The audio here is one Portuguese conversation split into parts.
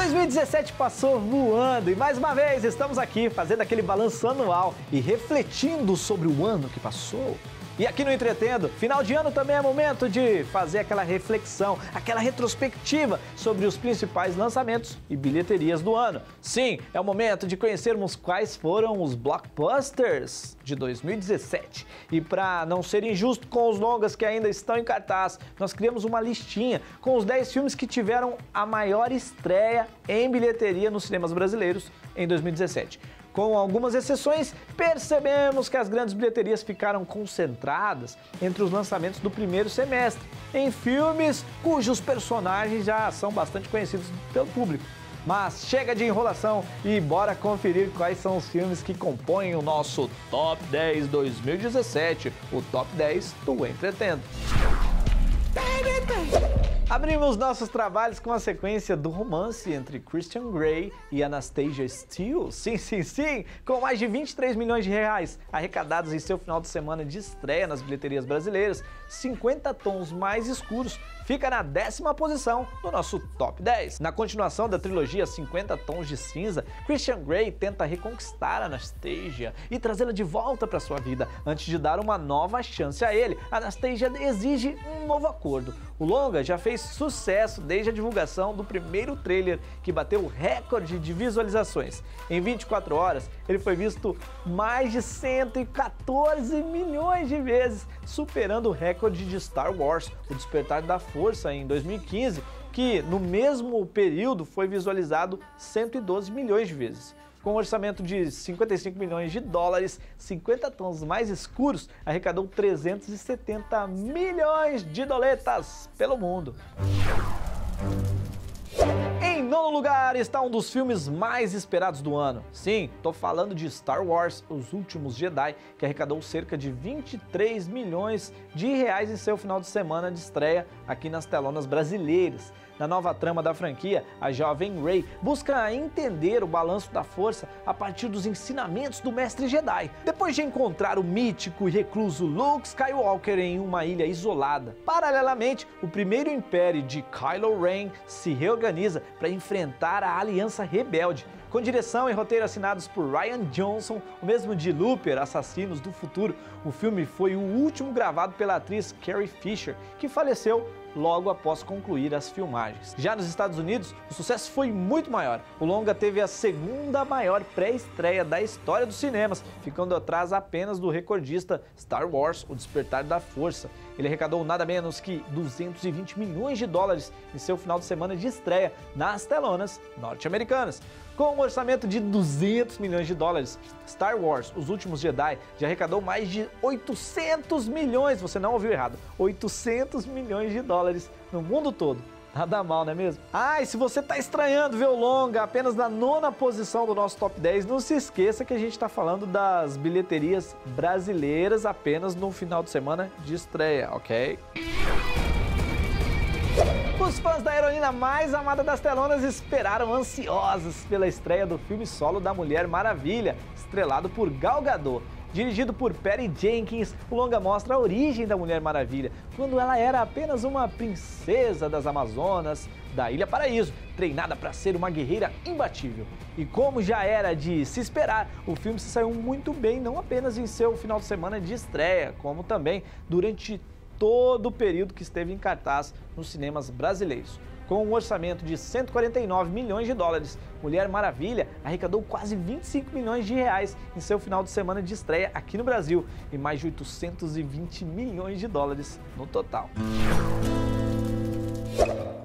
2017 passou voando e mais uma vez estamos aqui fazendo aquele balanço anual e refletindo sobre o ano que passou. E aqui no Entretendo, final de ano também é momento de fazer aquela reflexão, aquela retrospectiva sobre os principais lançamentos e bilheterias do ano. Sim, é o momento de conhecermos quais foram os blockbusters de 2017. E para não ser injusto com os longas que ainda estão em cartaz, nós criamos uma listinha com os 10 filmes que tiveram a maior estreia em bilheteria nos cinemas brasileiros em 2017. Com algumas exceções, percebemos que as grandes bilheterias ficaram concentradas entre os lançamentos do primeiro semestre, em filmes cujos personagens já são bastante conhecidos pelo público. Mas chega de enrolação e bora conferir quais são os filmes que compõem o nosso Top 10 2017, o Top 10 do Entretendo. Abrimos nossos trabalhos com a sequência do romance entre Christian Grey e Anastasia Steele. Sim, com mais de 23 milhões de reais arrecadados em seu final de semana de estreia nas bilheterias brasileiras, 50 Tons Mais Escuros fica na 10ª posição do nosso Top 10. Na continuação da trilogia 50 Tons de Cinza, Christian Grey tenta reconquistar Anastasia e trazê-la de volta para sua vida. Antes de dar uma nova chance a ele, Anastasia exige um novo acordo. O longa já fez sucesso desde a divulgação do primeiro trailer, que bateu o recorde de visualizações. Em 24 horas, ele foi visto mais de 114 milhões de vezes, superando o recorde de Star Wars, O Despertar da Força, em 2015, que no mesmo período foi visualizado 112 milhões de vezes. Com um orçamento de 55 milhões de dólares, 50 Tons Mais Escuros arrecadou 370 milhões de doletas pelo mundo. Em nono lugar está um dos filmes mais esperados do ano. Sim, tô falando de Star Wars, Os Últimos Jedi, que arrecadou cerca de 23 milhões de reais em seu final de semana de estreia aqui nas telonas brasileiras. Na nova trama da franquia, a jovem Rey busca entender o balanço da força a partir dos ensinamentos do mestre Jedi, depois de encontrar o mítico e recluso Luke Skywalker em uma ilha isolada. Paralelamente, o primeiro império de Kylo Ren se reorganiza para enfrentar a Aliança Rebelde. Com direção e roteiro assinados por Rian Johnson, o mesmo de Looper, Assassinos do Futuro, o filme foi o último gravado pela atriz Carrie Fisher, que faleceu logo após concluir as filmagens. Já nos Estados Unidos, o sucesso foi muito maior. O longa teve a segunda maior pré-estreia da história dos cinemas, ficando atrás apenas do recordista Star Wars, O Despertar da Força. Ele arrecadou nada menos que 220 milhões de dólares em seu final de semana de estreia nas telonas norte-americanas. Com um orçamento de 200 milhões de dólares, Star Wars, Os Últimos Jedi já arrecadou mais de 800 milhões, você não ouviu errado, 800 milhões de dólares no mundo todo. Nada mal, não é mesmo? Ah, e se você tá estranhando ver o longa apenas na 9ª posição do nosso Top 10, não se esqueça que a gente tá falando das bilheterias brasileiras apenas no final de semana de estreia, ok? Os fãs da heroína mais amada das telonas esperaram ansiosos pela estreia do filme solo da Mulher Maravilha, estrelado por Gal Gadot. Dirigido por Patty Jenkins, o longa mostra a origem da Mulher Maravilha, quando ela era apenas uma princesa das Amazonas, da Ilha Paraíso, treinada para ser uma guerreira imbatível. E como já era de se esperar, o filme se saiu muito bem, não apenas em seu final de semana de estreia, como também durante todo o período que esteve em cartaz nos cinemas brasileiros. Com um orçamento de 149 milhões de dólares, Mulher Maravilha arrecadou quase 25 milhões de reais em seu final de semana de estreia aqui no Brasil e mais de 820 milhões de dólares no total.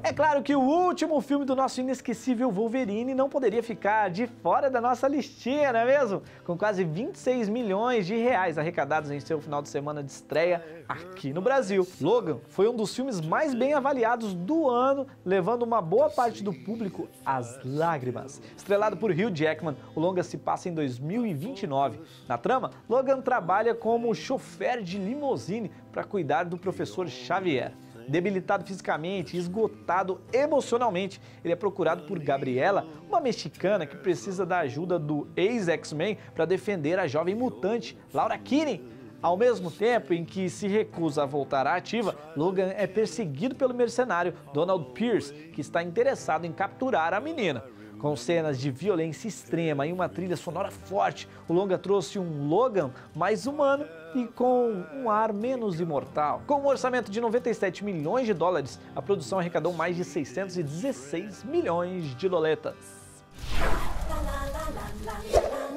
É claro que o último filme do nosso inesquecível Wolverine não poderia ficar de fora da nossa listinha, não é mesmo? Com quase 26 milhões de reais arrecadados em seu final de semana de estreia aqui no Brasil. Logan foi um dos filmes mais bem avaliados do ano, levando uma boa parte do público às lágrimas. Estrelado por Hugh Jackman, o longa se passa em 2029. Na trama, Logan trabalha como chofer de limusine para cuidar do professor Xavier. Debilitado fisicamente e esgotado emocionalmente, ele é procurado por Gabriela, uma mexicana que precisa da ajuda do ex-X-Men para defender a jovem mutante Laura Kinney. Ao mesmo tempo em que se recusa a voltar à ativa, Logan é perseguido pelo mercenário Donald Pierce, que está interessado em capturar a menina. Com cenas de violência extrema e uma trilha sonora forte, o longa trouxe um Logan mais humano e com um ar menos imortal. Com um orçamento de 97 milhões de dólares, a produção arrecadou mais de 616 milhões de doletas.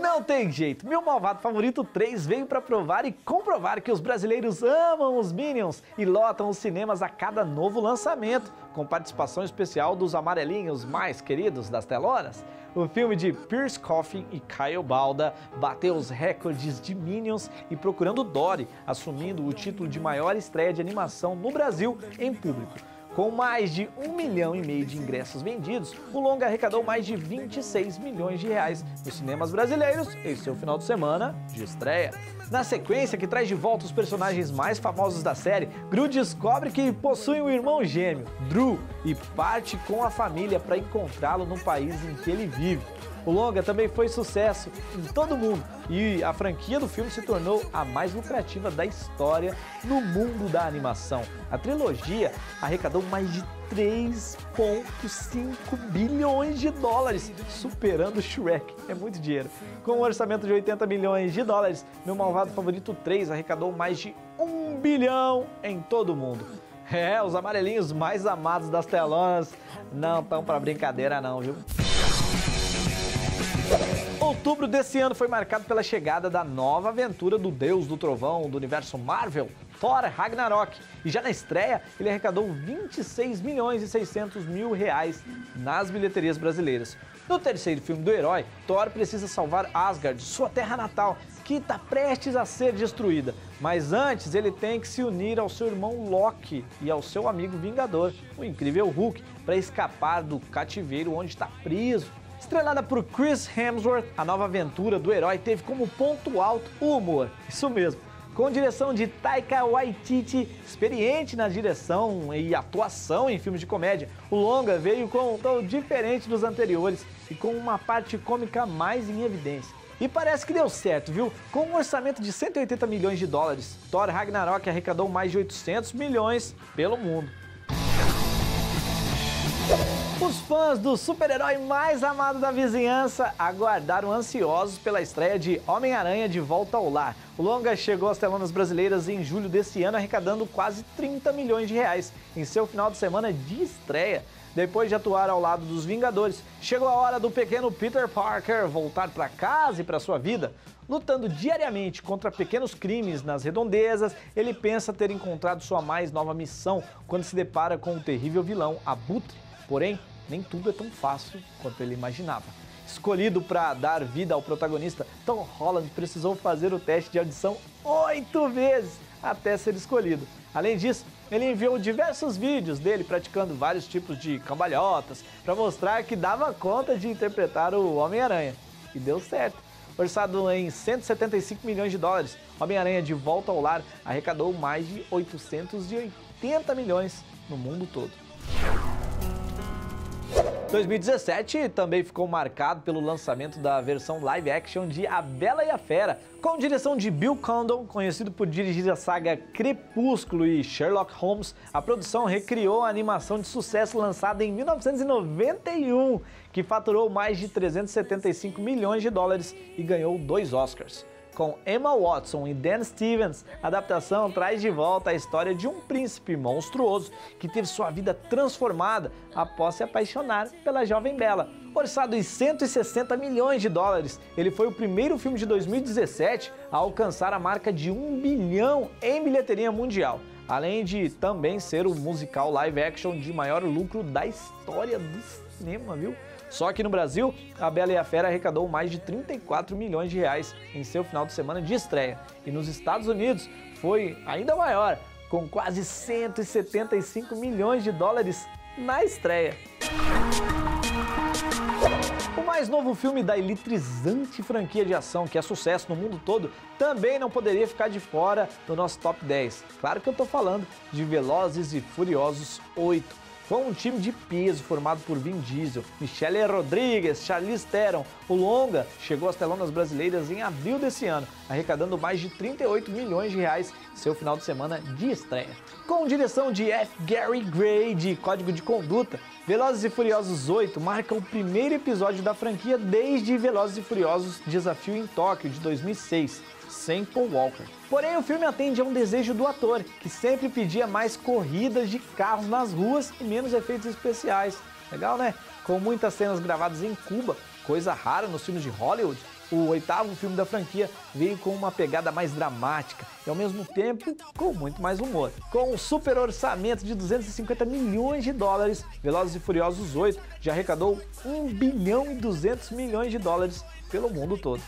Não tem jeito, Meu Malvado Favorito 3 veio para provar e comprovar que os brasileiros amam os Minions e lotam os cinemas a cada novo lançamento, com participação especial dos amarelinhos mais queridos das telonas. O filme de Pierce Coffin e Kyle Balda bateu os recordes de Minions e Procurando Dory, assumindo o título de maior estreia de animação no Brasil em público. Com mais de 1,5 milhão de ingressos vendidos, o longa arrecadou mais de 26 milhões de reais nos cinemas brasileiros em seu final de semana de estreia. Na sequência, que traz de volta os personagens mais famosos da série, Gru descobre que possui um irmão gêmeo, Drew, e parte com a família para encontrá-lo no país em que ele vive. O longa também foi sucesso em todo o mundo e a franquia do filme se tornou a mais lucrativa da história no mundo da animação. A trilogia arrecadou mais de 3,5 bilhões de dólares, superando Shrek. É muito dinheiro. Com um orçamento de 80 milhões de dólares, Meu Malvado Favorito 3 arrecadou mais de 1 bilhão em todo o mundo. É, os amarelinhos mais amados das telonas não estão para brincadeira não, viu? Outubro desse ano foi marcado pela chegada da nova aventura do Deus do Trovão do universo Marvel, Thor Ragnarok. E já na estreia, ele arrecadou 26 milhões e 600 mil reais nas bilheterias brasileiras. No terceiro filme do herói, Thor precisa salvar Asgard, sua terra natal, que está prestes a ser destruída. Mas antes ele tem que se unir ao seu irmão Loki e ao seu amigo Vingador, o incrível Hulk, para escapar do cativeiro onde está preso. Estrelada por Chris Hemsworth, a nova aventura do herói teve como ponto alto o humor. Isso mesmo. Com direção de Taika Waititi, experiente na direção e atuação em filmes de comédia, o longa veio com um tom diferente dos anteriores e com uma parte cômica mais em evidência. E parece que deu certo, viu? Com um orçamento de 180 milhões de dólares, Thor Ragnarok arrecadou mais de 800 milhões pelo mundo. Os fãs do super-herói mais amado da vizinhança aguardaram ansiosos pela estreia de Homem-Aranha de Volta ao Lar. O longa chegou às telonas brasileiras em julho desse ano, arrecadando quase 30 milhões de reais em seu final de semana de estreia. Depois de atuar ao lado dos Vingadores, chegou a hora do pequeno Peter Parker voltar para casa e para sua vida. Lutando diariamente contra pequenos crimes nas redondezas, ele pensa ter encontrado sua mais nova missão quando se depara com o terrível vilão Abutre. Porém, nem tudo é tão fácil quanto ele imaginava. Escolhido para dar vida ao protagonista, Tom Holland precisou fazer o teste de audição 8 vezes até ser escolhido. Além disso, ele enviou diversos vídeos dele praticando vários tipos de cambalhotas para mostrar que dava conta de interpretar o Homem-Aranha. E deu certo. Orçado em 175 milhões de dólares, Homem-Aranha de Volta ao Lar arrecadou mais de 880 milhões no mundo todo. 2017 também ficou marcado pelo lançamento da versão live action de A Bela e a Fera. Com direção de Bill Condon, conhecido por dirigir a saga Crepúsculo e Sherlock Holmes, a produção recriou a animação de sucesso lançada em 1991, que faturou mais de 375 milhões de dólares e ganhou 2 Oscars. Com Emma Watson e Dan Stevens, a adaptação traz de volta a história de um príncipe monstruoso que teve sua vida transformada após se apaixonar pela jovem Bela. Orçado em 160 milhões de dólares, ele foi o primeiro filme de 2017 a alcançar a marca de 1 bilhão em bilheteria mundial, além de também ser o musical live action de maior lucro da história do cinema, viu? Só que no Brasil, A Bela e a Fera arrecadou mais de 34 milhões de reais em seu final de semana de estreia. E nos Estados Unidos foi ainda maior, com quase 175 milhões de dólares na estreia. O mais novo filme da eletrizante franquia de ação que é sucesso no mundo todo também não poderia ficar de fora do nosso top 10. Claro que eu tô falando de Velozes e Furiosos 8. com um time de peso formado por Vin Diesel, Michelle Rodrigues, Charlize Theron. O longa chegou às telonas brasileiras em abril desse ano, arrecadando mais de 38 milhões de reais em seu final de semana de estreia. Com direção de F. Gary Gray de Código de Conduta, Velozes e Furiosos 8 marca o primeiro episódio da franquia desde Velozes e Furiosos Desafio em Tóquio, de 2006, sem Paul Walker. Porém, o filme atende a um desejo do ator, que sempre pedia mais corridas de carros nas ruas e menos efeitos especiais. Legal, né? Com muitas cenas gravadas em Cuba, coisa rara nos filmes de Hollywood, o 8º filme da franquia veio com uma pegada mais dramática e, ao mesmo tempo, com muito mais humor. Com um super orçamento de 250 milhões de dólares, Velozes e Furiosos 8 já arrecadou 1 bilhão e 200 milhões de dólares pelo mundo todo.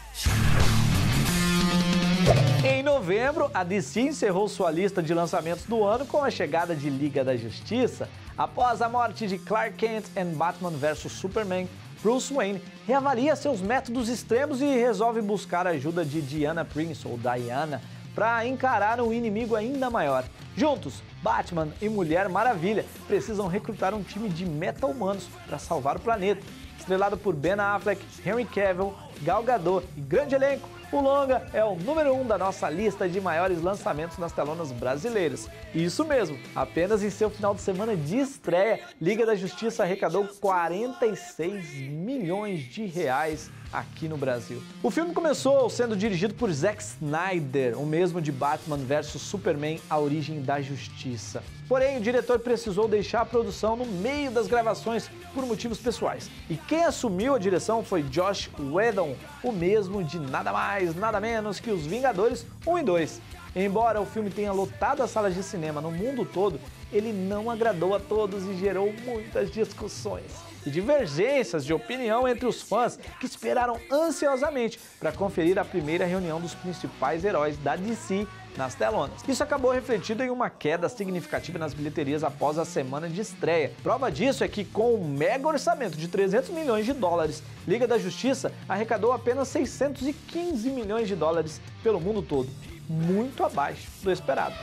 Em novembro, a DC encerrou sua lista de lançamentos do ano com a chegada de Liga da Justiça. Após a morte de Clark Kent em Batman vs Superman, Bruce Wayne reavalia seus métodos extremos e resolve buscar a ajuda de Diana Prince, ou Diana, para encarar um inimigo ainda maior. Juntos, Batman e Mulher Maravilha precisam recrutar um time de meta-humanos para salvar o planeta. Estrelado por Ben Affleck, Henry Cavill, Gal Gadot e grande elenco, o longa é o número 1 da nossa lista de maiores lançamentos nas telonas brasileiras. Isso mesmo, apenas em seu final de semana de estreia, Liga da Justiça arrecadou 46 milhões de reais aqui no Brasil. O filme começou sendo dirigido por Zack Snyder, o mesmo de Batman vs Superman, A Origem da Justiça. Porém, o diretor precisou deixar a produção no meio das gravações por motivos pessoais. E quem assumiu a direção foi Joss Whedon, o mesmo de nada mais, nada menos que Os Vingadores 1 e 2. Embora o filme tenha lotado as salas de cinema no mundo todo, ele não agradou a todos e gerou muitas discussões e divergências de opinião entre os fãs que esperaram ansiosamente para conferir a primeira reunião dos principais heróis da DC nas telonas. Isso acabou refletido em uma queda significativa nas bilheterias após a semana de estreia. Prova disso é que, com um mega orçamento de 300 milhões de dólares, Liga da Justiça arrecadou apenas 615 milhões de dólares pelo mundo todo, muito abaixo do esperado.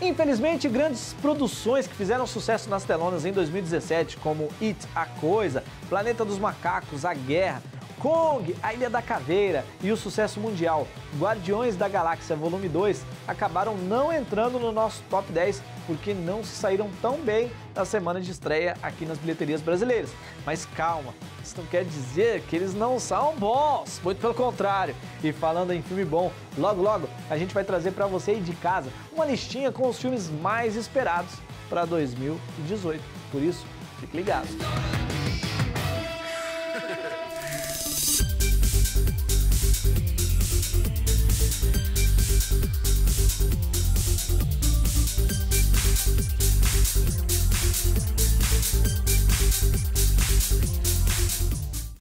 Infelizmente, grandes produções que fizeram sucesso nas telonas em 2017, como It, A Coisa, Planeta dos Macacos, A Guerra, Kong, A Ilha da Caveira e o sucesso mundial Guardiões da Galáxia Volume 2, acabaram não entrando no nosso top 10 porque não se saíram tão bem na semana de estreia aqui nas bilheterias brasileiras. Mas calma, isso não quer dizer que eles não são bons, muito pelo contrário. E falando em filme bom, logo logo a gente vai trazer para você aí de casa uma listinha com os filmes mais esperados para 2018. Por isso, fique ligado.